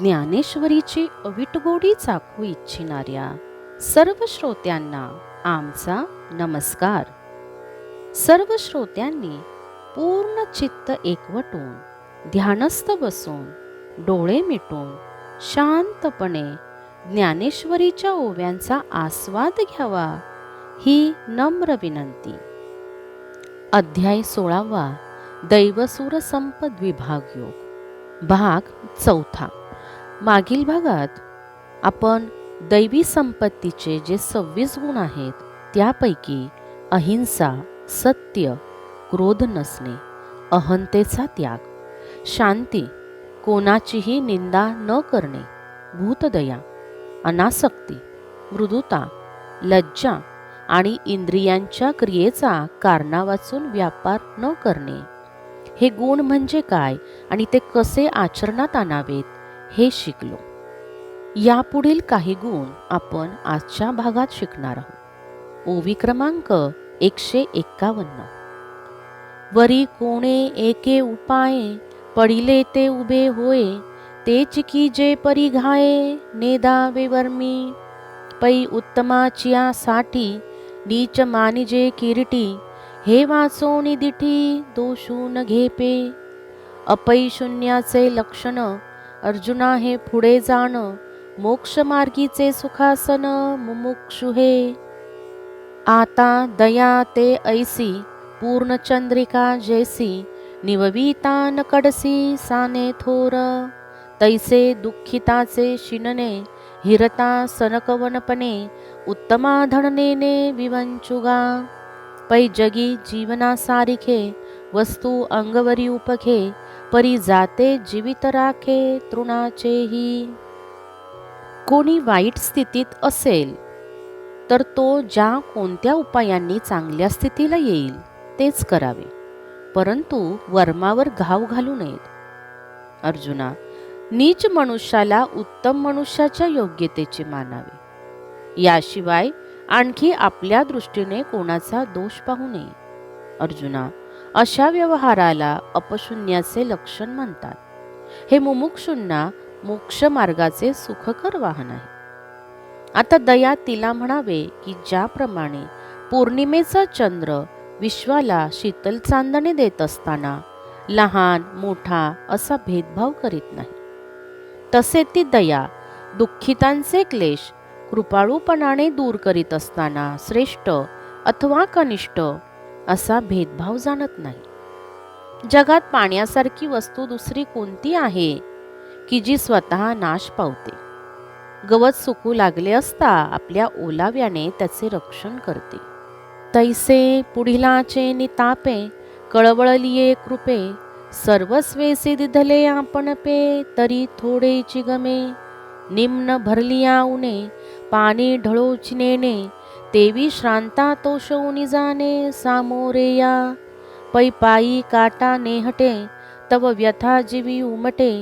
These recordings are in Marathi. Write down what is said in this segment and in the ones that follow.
ज्ञानेश्वरीची अविटगोडी चाखू इच्छिणाऱ्या सर्व श्रोत्यांना आमचा नमस्कार. सर्व श्रोत्यांनी पूर्ण चित्त एकवटून ध्यानस्थ बसून डोळे मिटून शांतपणे ज्ञानेश्वरीच्या ओव्यांचा आस्वाद घ्यावा ही नम्र विनंती. अध्याय 16 दैवसूर संपद विभाग योग भाग 4. मागील भागात आपण दैवी संपत्तीचे जे 26 गुण आहेत त्यापैकी अहिंसा, सत्य, क्रोध नसणे, अहंतेचा त्याग, शांती, कोणाचीही निंदा न करणे, भूतदया, अनासक्ती, मृदुता, लज्जा आणि इंद्रियांच्या क्रियेचा कारणा वाचून व्यापार न करणे हे गुण म्हणजे काय आणि ते कसे आचरणात आणावेत हे शिकलो. यापुढील काही गुण आपण आजच्या भागात शिकणार आहोत. ओवी क्रमांक 151. वरी कोणे एके उपाये पडिले ते उभे होय, तेच की जे परिघाये नेदावे वर्मी, पै उत्तमाचिया साठी नीच मानिजे किरीटी, हे वाचोनी दिठी दोषून घेपे. अपै शून्याचे लक्षण अर्जुना हे पुढे जाण, मोक्ष मार्गीचे सुखासन मुमुक्षु हे. आता दया ते ऐसी पूर्णचंद्रिका जैसी, निवविता न कडसी साने थोर. तैसे दुःखिताचे शिनने हिरता सनकवनपणे, उत्तमा धननेने विवंचुगा. पै जगी जीवना सारिखे वस्तू अंगवरी उपखे, परी जाते जीवित राखे तृणाचेही. कोणी वाईट स्थितीत असेल तर तो ज्या कोणत्या उपायांनी चांगल्या स्थितीला येईल तेच करावे, परंतु वर्मावर घाव घालू नयेत. अर्जुना, नीच मनुष्याला उत्तम मनुष्याच्या योग्यतेचे मानावे, याशिवाय आणखी आपल्या दृष्टीने कोणाचा दोष पाहू नये. अर्जुना, अशा व्यवहाराला अपशून्याचे लक्षण म्हणतात. हे मुमुक्षूंना मोक्ष मार्गाचे सुखकर वाहन आहे. आता दया तिला म्हणावे की ज्याप्रमाणे पौर्णिमेचा चंद्र विश्वाला शीतल चांदणे देत असताना लहान मोठा असा भेदभाव करीत नाही, तसे ती दया दुःखितांचे क्लेश कृपाळूपणाने दूर करीत असताना श्रेष्ठ अथवा कनिष्ठ असा भेदभाव जाणत नाही. जगात पाण्यासारखी वस्तू दुसरी कोणती आहे की जी स्वतः नाश पावते? गवत सुकू लागले असता आपल्या ओलाव्याने त्याचे रक्षण करते. तैसे पुढिलाचे नितापे कळवळलिये कृपे, सर्वस्वेसी दिधले आपण पे, तरी थोडेची गमे. निम्न भरलिया उणे पाणी ढळोची नेणे, तेवी श्रांता तोषवून जाणे सामोरे या. पै पायी काटा नेहटे तव व्यथा जीवी उमटे,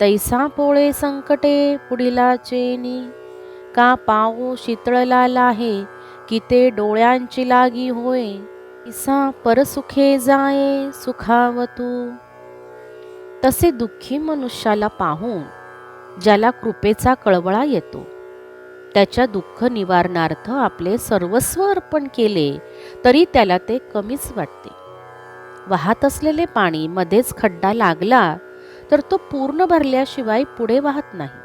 तैसा पोळे संकटे पुढिलाचेनी. का पाओ शीतळला लाहे की ते डोळ्यांची लागी होय, इसा परसुखे जाये सुखावतू. तसे दुःखी मनुष्याला पाहून ज्याला कृपेचा कळवळा येतो, त्याच्या दुःख निवारणार्थ आपले सर्वस्व अर्पण केले तरी त्याला ते कमीच वाटते. वाहत असलेले पाणी मध्येच खड्डा लागला तर तो पूर्ण भरल्याशिवाय पुढे वाहत नाही.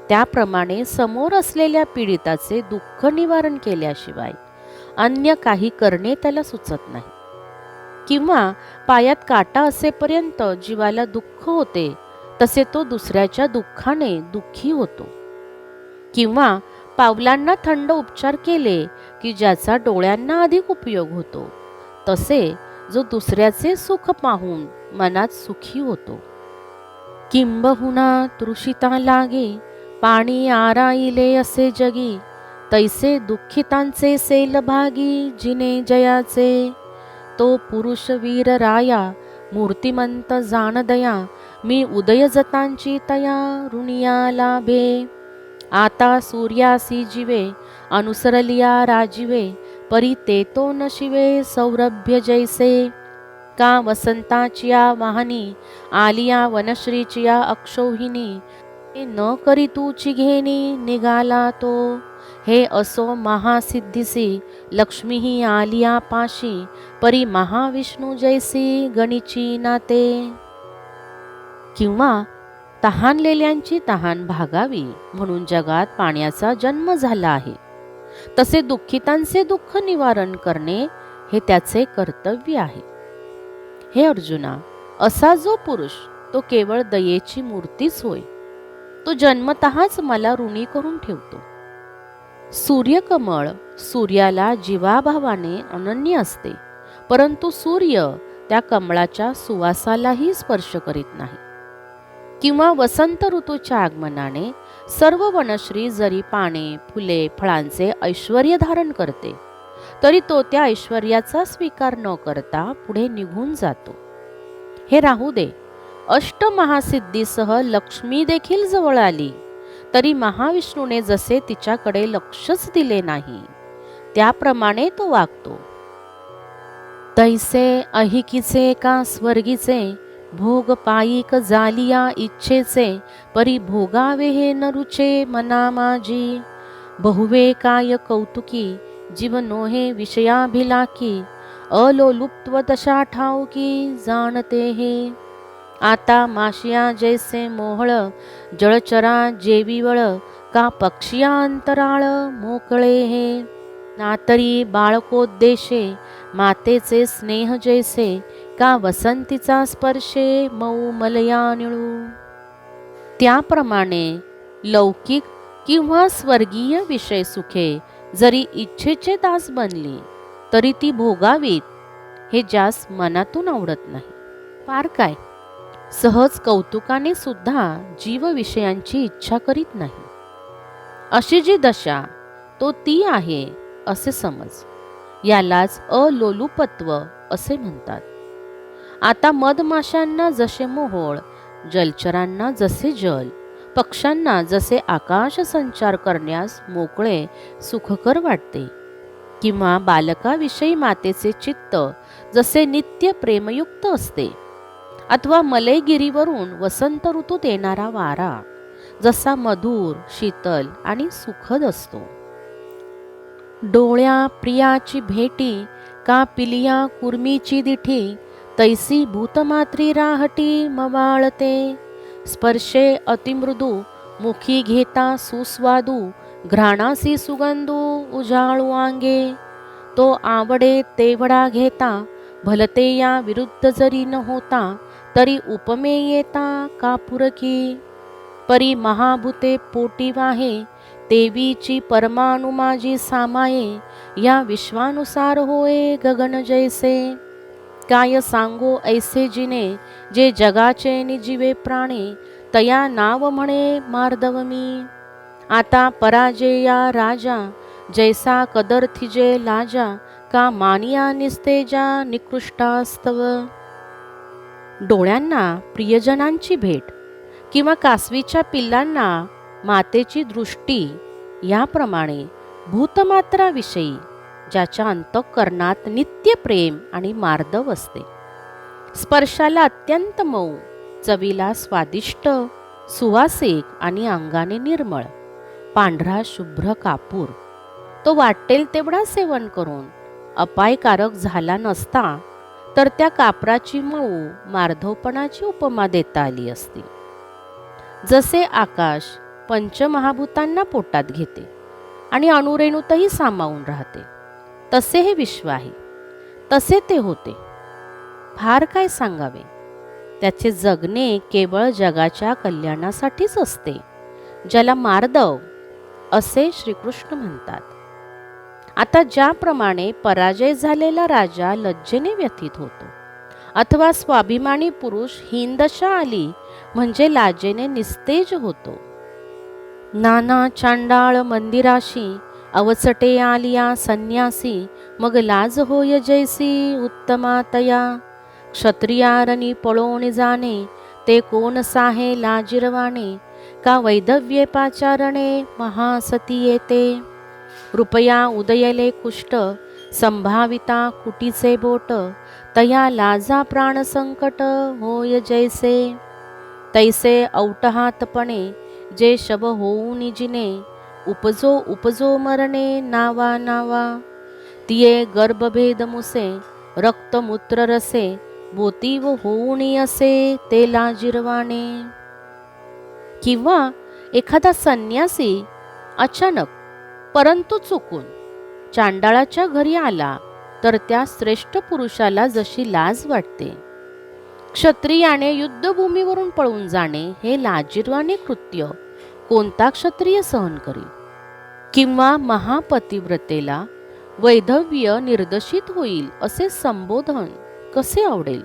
त्याप्रमाणे समोर असलेल्या पीडिताचे दुःख निवारण केल्याशिवाय अन्य काही करणे त्याला सुचत नाही. किंवा पायात काटा असेपर्यंत जीवाला दुःख होते, तसे तो दुसऱ्याच्या दुःखाने दुःखी होतो. किंवा पावलांना थंड उपचार केले की ज्याचा डोळ्यांना अधिक उपयोग होतो, तसे जो दुसऱ्याचे सुख पाहून मनात सुखी होतो. किंबहुना तृषिता लागे पाणी आराईले असे जगी, तैसे दुःखितांचे सेलभागी जिने जयाचे. तो पुरुष वीर राया मूर्तिमंत जाण दया, मी उदय जतांची तया ऋणिया लाभे. आता सूर्यासी जीवे अनुसरलिया राजीवे, परी ते तो नशिवे सौरभ्य जैसे. का वसंताचिया वाहनी आलिया वनश्रीचिया अक्षौहिणी, न करी तूची घेणी निघाला तो, हे असो महासिद्धीसी लक्ष्मीही आलिया पाशी, परी महाविष्णू जैसी गणिची नाते. किंवा तहानलेल्यांची तहान भागावी म्हणून जगात पाण्याचा जन्म झाला आहे, तसे दुःखितांचे दुःख निवारण करणे हे त्याचे कर्तव्य आहे. हे अर्जुना, असा जो पुरुष तो केवळ दयेची मूर्तीच होय. तो जन्मतःच मला ऋणी करून ठेवतो. सूर्यकमळ सूर्याला जीवाभावाने अनन्य असते, परंतु सूर्य त्या कमळाच्या सुवासालाही स्पर्श करीत नाही. किंवा वसंत ऋतूच्या आगमनाने सर्व वनश्री जरी पाने फुले फळांचे ऐश्वर्य धारण करते, तरी तो त्या ऐश्वर्याचा स्वीकार न करता पुढे निघून जातो. हे राहू दे, अष्टमहासिद्धीसह लक्ष्मी देखील जवळ आली, तरी महाविष्णूने जसे तिच्याकडे लक्षच दिले नाही, त्याप्रमाणे तो वागतो. तैसे अहिकीचे का स्वर्गीचे, भोग पायिक जालिया इच्छेचे, परी भोगावे हे न रुचे मना माझी. बहुवे काय कौतुकी, जीव नोहे विषयाभिलाकी, अलोलुप्त्व दशा ठाऊकी जाणते हे. आता माशिया जैसे मोहळ, जळचरा जेविवळ, का पक्षिया अंतराळ मोकळे हे. नातरी बाळकोद्देशे, मातेचे स्नेह जैसे, का वसंतीचा स्पर्शे मऊ मलया निळू. त्याप्रमाणे लौकिक किंवा स्वर्गीय विषय सुखे जरी इच्छेचे दास बनली, तरी ती भोगावीत हे ज्यास मनातून आवडत नाही. पार काय, सहज कौतुकाने सुद्धा जीव विषयांची इच्छा करीत नाही. अशी जी दशा तो ती आहे असे समज. यालाच अलोलुपत्व असे म्हणतात. आता मधमाशांना जसे मोहोळ, जलचरांना जसे जल, पक्ष्यांना जसे आकाश संचार करण्यास मोकळे सुखकर वाटते, किंवा बालकाविषयी मातेचे चित्त जसे नित्य प्रेमयुक्त असते, अथवा मलयगिरीवरून वसंत ऋतूत येणारा वारा जसा मधुर, शीतल आणि सुखद असतो. डोळ्या प्रियाची भेटी, का पिलिया कुर्मीची दिठी, तैसी भूतमात्री राहटी मवाळते. स्पर्शे अतिमृदू, मुखी घेता सुस्वादू, घ्राणासी सुगंधू उजाळू अंगे. तो आवडे तेवढा घेता, भलते या विरुद्ध जरी न होता, तरी उपमे येता कापुरकी. परी महाभूते पोटी वाहे, देवीची परमाणु माझी सामाये, या विश्वानुसार होय गगन जैसे. काय सांगो ऐसे जिने, जे जगाचे निजीवे प्राणे, तया नाव म्हणे मार्दव मी. आता पराजया राजा, जैसा कदर्थिजे लाजा, का मानिया निस्तेजा निकृष्टास्तव. डोळ्यांना प्रियजनांची भेट, किंवा कासवीच्या पिल्लांना मातेची दृष्टी, याप्रमाणे भूतमात्राविषयी ज्याच्या अंतःकरणात नित्य प्रेम आणि मार्दव असते, स्पर्शाला अत्यंत मऊ, चवीला स्वादिष्ट, सुवासिक आणि अंगाने निर्मळ, पांढरा शुभ्र कापूर, तो वाटेल तेवढा सेवन करून अपायकारक झाला नसता, तर त्या कापराची मऊ मार्धवपणाची उपमा देता आली असती. जसे आकाश पंचमहाभूतांना पोटात घेते आणि अणुरेणूतही सामावून राहते, तसे हे विश्व आहे, तसे ते होते. फार काय सांगावे, त्याचे जगणे केवळ जगाच्या कल्याणासाठीच असते, ज्याला मार्दव असे श्रीकृष्ण म्हणतात. आता ज्याप्रमाणे पराजय झालेला राजा लज्जेने व्यथित होतो, अथवा स्वाभिमानी पुरुष हीनदशा आली म्हणजे लाजेने निस्तेज होतो. नाना चांडाळ मंदिराशी, अवचटे आलिया संन्यासी, मग लाज होय जैसी उत्तमा तया. क्षत्रियारणी पळोण जाणे, ते कोण साहे लाजिरवाणे, का वैधव्ये पाचारणे महासती येते. रुपया उदयले कुष्ट, संभाविता कुटीचे बोट, तया लाजा प्राण संकट होय जैसे. तैसे औटहातपणे, जे शब होऊन जिने, उपजो उपजो मरणे नावा नावा. तिये गर्भभेद मुसे, रक्तमूत्र रसे, बोती व होऊनी असे ते लाजिरवाणे. किंवा एखादा संन्यासी अचानक परंतु चुकून चांडाळाच्या घरी आला तर त्या श्रेष्ठ पुरुषाला जशी लाज वाटते, क्षत्रियाने युद्धभूमीवरून पळून जाणे हे लाजिरवाणे कृत्य कोणता क्षत्रिय सहन करी. किंवा महापतिव्रतेला वैधव्य निर्दशित होईल असे संबोधन कसे आवडेल.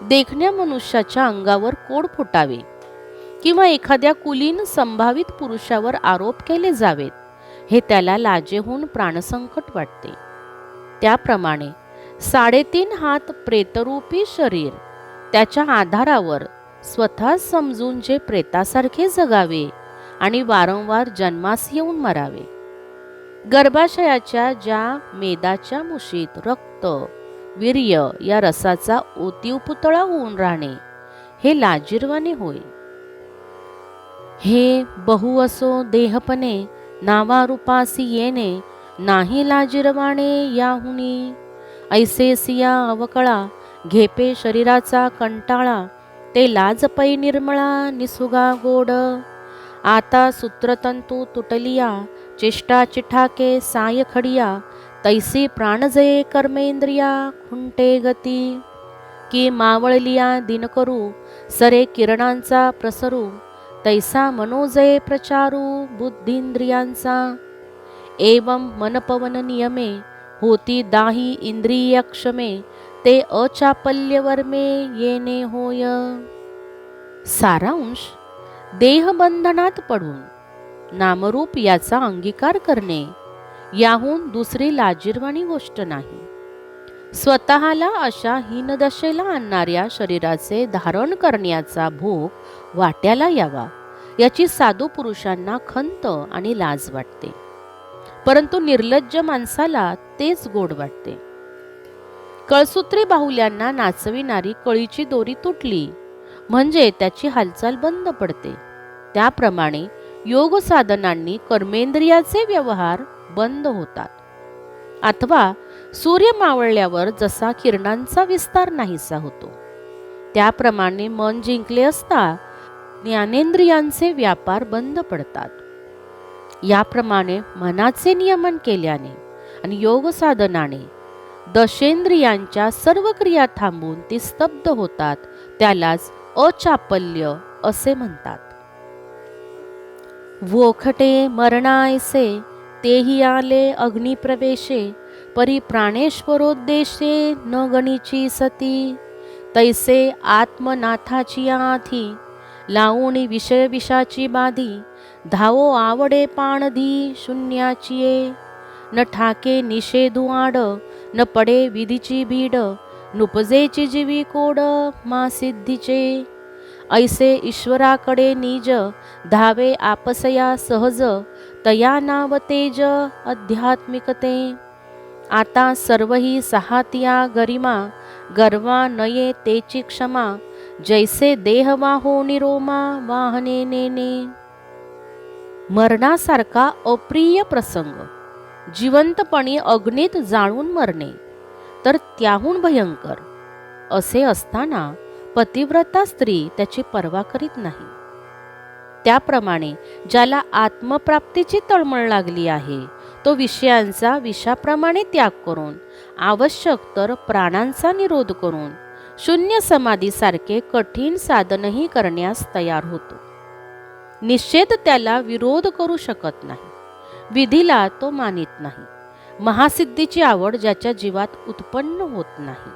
देखण्या मनुष्याच्या अंगावर कोड फुटावे किंवा एखाद्या कुलीन संभावित पुरुषावर आरोप केले जावेत हे त्याला लाजेहून प्राणसंकट वाटते. त्याप्रमाणे 3.5 हात प्रेतरूपी शरीर त्याच्या आधारावर स्वतः समजून जे प्रेतासारखे जगावे आणि वारंवार जन्मास येऊन मरावे. गर्भाशयाच्या ज्या मेदाच्या मुशीत रक्त वीर्य या रसाचा ओतीव पुतळा होऊन राहणे हे लाजिरवाणे होय. हे बहु असो देहपणे, नावारूपासी येणे नाही लाजिरवाणे याहुनी. ऐसे सिया अवकळा, घेपे शरीराचा कंटाळा, ते लाजपै निर्मळा निसुगा गोड. आता सूत्रतंतू तुटलिया, चेष्टा चिठाके साय खडिया, तैसी प्राणजये कर्मेंद्रिया खुंटे गती. की मावळलिया दिनकरू, सरे किरणांचा प्रसरू, तैसा मनोजये प्रचारू बुद्धींद्रियांचा. एवं मनपवन नियमे, होती दाही इंद्रियक्षमे, ते अचापल्यवर्मे येणे होय. सारांश, देहबंधनात पडून नामरूप याचा अंगीकार करणे याहून दुसरी लाजिरवाणी गोष्ट नाही. स्वतःला अशा हीनदशेला आणणाऱ्या शरीराचे धारण करण्याचा भोग वाट्याला यावा याची साधू पुरुषांना खंत आणि लाज वाटते, परंतु निर्लज्ज माणसाला तेच गोड वाटते. कळसूत्री बाहुल्यांना नाचविणारी कळीची दोरी तुटली म्हणजे त्याची हालचाल बंद पडते. त्याप्रमाणे योग साधनांनी कर्मेंद्रियाचे व्यवहार बंद होतात. अथवा सूर्य मावळल्यावर जसा किरणांचा विस्तार नाहीसा होतो, त्याप्रमाणे मन जिंकले असता ज्ञानेंद्रियांचे व्यापार बंद पडतात. याप्रमाणे मनाचे नियमन केल्याने आणि योग साधनाने दशेंद्रियांच्या सर्व क्रिया थांबून ती स्तब्ध होतात. त्यालाच अचापल्य असे म्हणतात. वोखटे मरणायसे, तेही आले अग्निप्रवेशे, परी प्राणेश्वरोद्देशे न गणीची सती. तैसे आत्मनाथाची आधी, लावणी विषय विषाची बाधी, धावो आवडे पाणधी शून्याचिये. न ठाके निषेधू आड, न पडे विधीची भीड, नुपजेची जीवी कोड मा सिद्धीचे. ऐसे ईश्वराकडे निज, धावे आपसया सहज, तया नाव तेज आध्यात्मिकते. आता सर्वही सहातिया गरिमा, गर्वा नये तेची क्षमा, जैसे देह वाहो निरोमा वाहने नेने. मरणासारखा अप्रिय प्रसंग जिवंतपणी अग्नीत जाळून मरणे तर त्याहून भयंकर असे असताना पतिव्रता स्त्री त्याची पर्वा करीत नाही. त्याप्रमाणे ज्याला आत्मप्राप्तीची तळमळ लागली आहे तो विषयांचा विषाप्रमाणे त्याग करून, आवश्यक तर प्राणांचा निरोध करून, शून्य समाधीसारखे कठीण साधनही करण्यास तयार होतो. निषेध त्याला विरोध करू शकत नाही, विधीला तो मानित नाही. महासिद्धीची आवड ज्याच्या जीवात उत्पन्न होत नाही.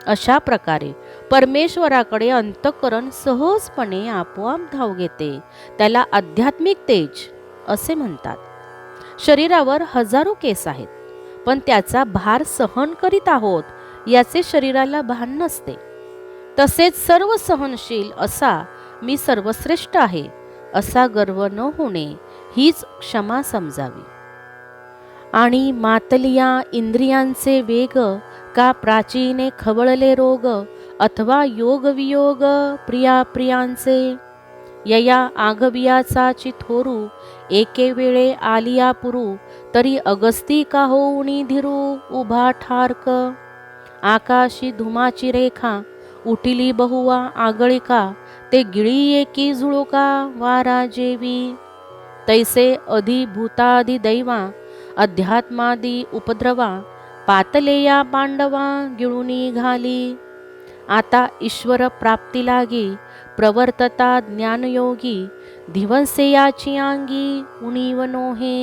अशा प्रकारे परमेश्वराकडे अंतःकरण सहजपणे आपोआप धाव घेते. त्याला आध्यात्मिक तेज असे म्हणतात. शरीरावर हजारो केस आहेत, पण त्याचा भार सहन करीत आहोत याचे शरीराला भान नसते. तसेच सर्व सहनशील असा मी सर्वश्रेष्ठ आहे असा गर्व न होणे हीच क्षमा समजावी. आणि मातलिया इंद्रियांचे वेग, का प्राचीने खवळले रोग, अथवा योग वियोग प्रिया प्रियांचे. यया आगवियाचा चिथोरू, एके वेळे आलिया पुरू, तरी अगस्ती का होऊनी धीरू, उभा ठारक. आकाशी धुमाची रेखा, उठिली बहुवा आगळिका, ते गिळी एकी झुळुका, वारा जेवी. तैसे अधिभूतादि दैवा, अध्यात्मादी उपद्रवा, पातले या पांडवा, गिळुनी घाली. आता ईश्वर प्राप्ती लागी, प्रवर्तता ज्ञानयोगी, धिवंसे याची अंगी, उणीव नोहे.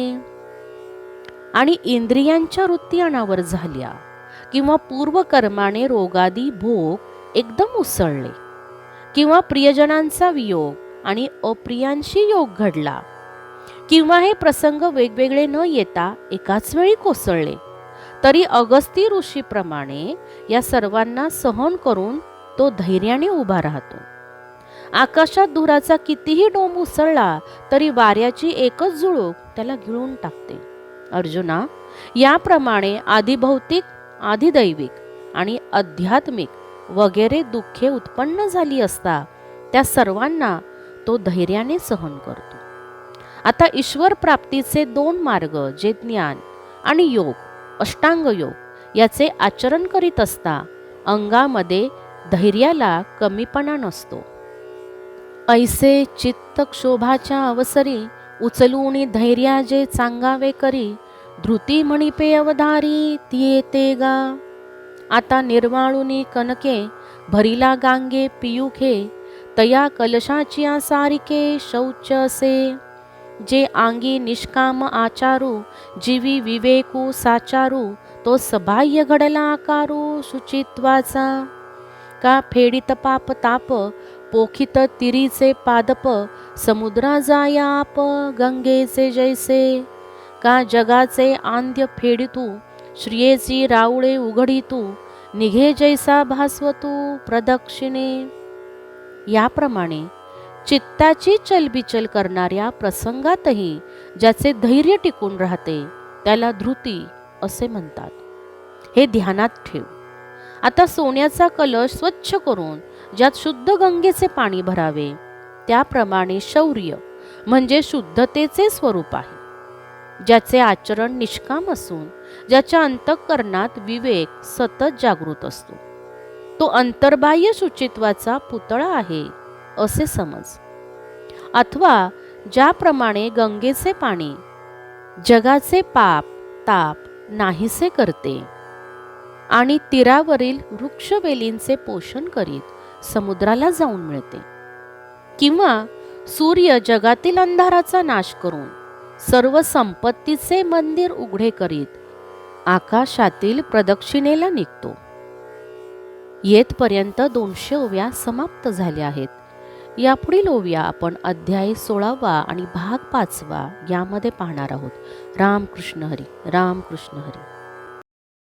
आणि इंद्रियांच्या वृत्ती अनावर झाल्या किंवा पूर्वकर्माने रोगादी भोग एकदम उसळले किंवा प्रियजनांचा वियोग आणि अप्रियांशी योग घडला किंवा हे प्रसंग वेगवेगळे न येता एकाच वेळी कोसळले, तरी अगस्ती ऋषीप्रमाणे या सर्वांना सहन करून तो धैर्याने उभा राहतो. आकाशात धुराचा कितीही डोंब उसळला तरी वाऱ्याची एकच झुळूक त्याला गिळून टाकते. अर्जुना, याप्रमाणे आधिभौतिक, आधिदैविक आणि आध्यात्मिक वगैरे दुःखे उत्पन्न झाली असता त्या सर्वांना तो धैर्याने सहन करतो. आता ईश्वर प्राप्तीचे दोन मार्ग, जे ज्ञान आणि योग, अष्टांग योग याचे आचरण करीत असता अंगामध्ये धैर्याला कमीपणा नसतो. ऐसे चित्त क्षोभाच्या अवसरी, उचलून धैर्या जे चांगावे करी, धृती म्हणिपे अवधारी, ती येते गा. आता निर्वाळुनी कनके, भरिला गांगे पियुखे, तया कलशाची सारिके शौच असे. जे आंगी निष्काम आचारू, जीवी विवेकू साचारू, तो सबाह्य घडला आकारू शुचित्वाचा. का फेडित पाप ताप, पोखित तिरीचे पादप, समुद्रा जाया आप गंगेचे जैसे. का जगाचे आंद्य फेडितू, श्रियेची राऊळे उघडितू, निघे जैसा भास्वतू प्रदक्षिणे. याप्रमाणे चित्ताची चलबिचल करणाऱ्या प्रसंगातही ज्याचे धैर्य टिकून राहते त्याला धृती असे म्हणतात. हे ध्यानात ठेव. आता सोन्याचा कलश स्वच्छ करून ज्यात शुद्ध गंगेचे पाणी भरावे, त्याप्रमाणे शौर्य म्हणजे शुद्धतेचे स्वरूप आहे, ज्याचे आचरण निष्काम असून ज्याच्या अंतःकरणात विवेक सतत जागृत असतो, तो अंतर्बाह्य शुचित्वाचा पुतळा आहे असे समज. अथवा ज्याप्रमाणे गंगेचे पाणी जगाचे पाप ताप नाहीसे करते आणि तीरावरील वृक्षवेलींचे पोषण करीत समुद्राला जाऊन मिळते, किंवा सूर्य जगातील अंधाराचा नाश करून सर्व संपत्तीचे मंदिर उघडे करीत आकाशातील प्रदक्षिणेला निघतो. येथपर्यंत 200 ओव्या समाप्त झाल्या आहेत. यापुढील ओव्या आपण अध्याय 16वा आणि भाग 5वा यामध्ये पाहणार आहोत. रामकृष्ण हरी. रामकृष्ण हरी.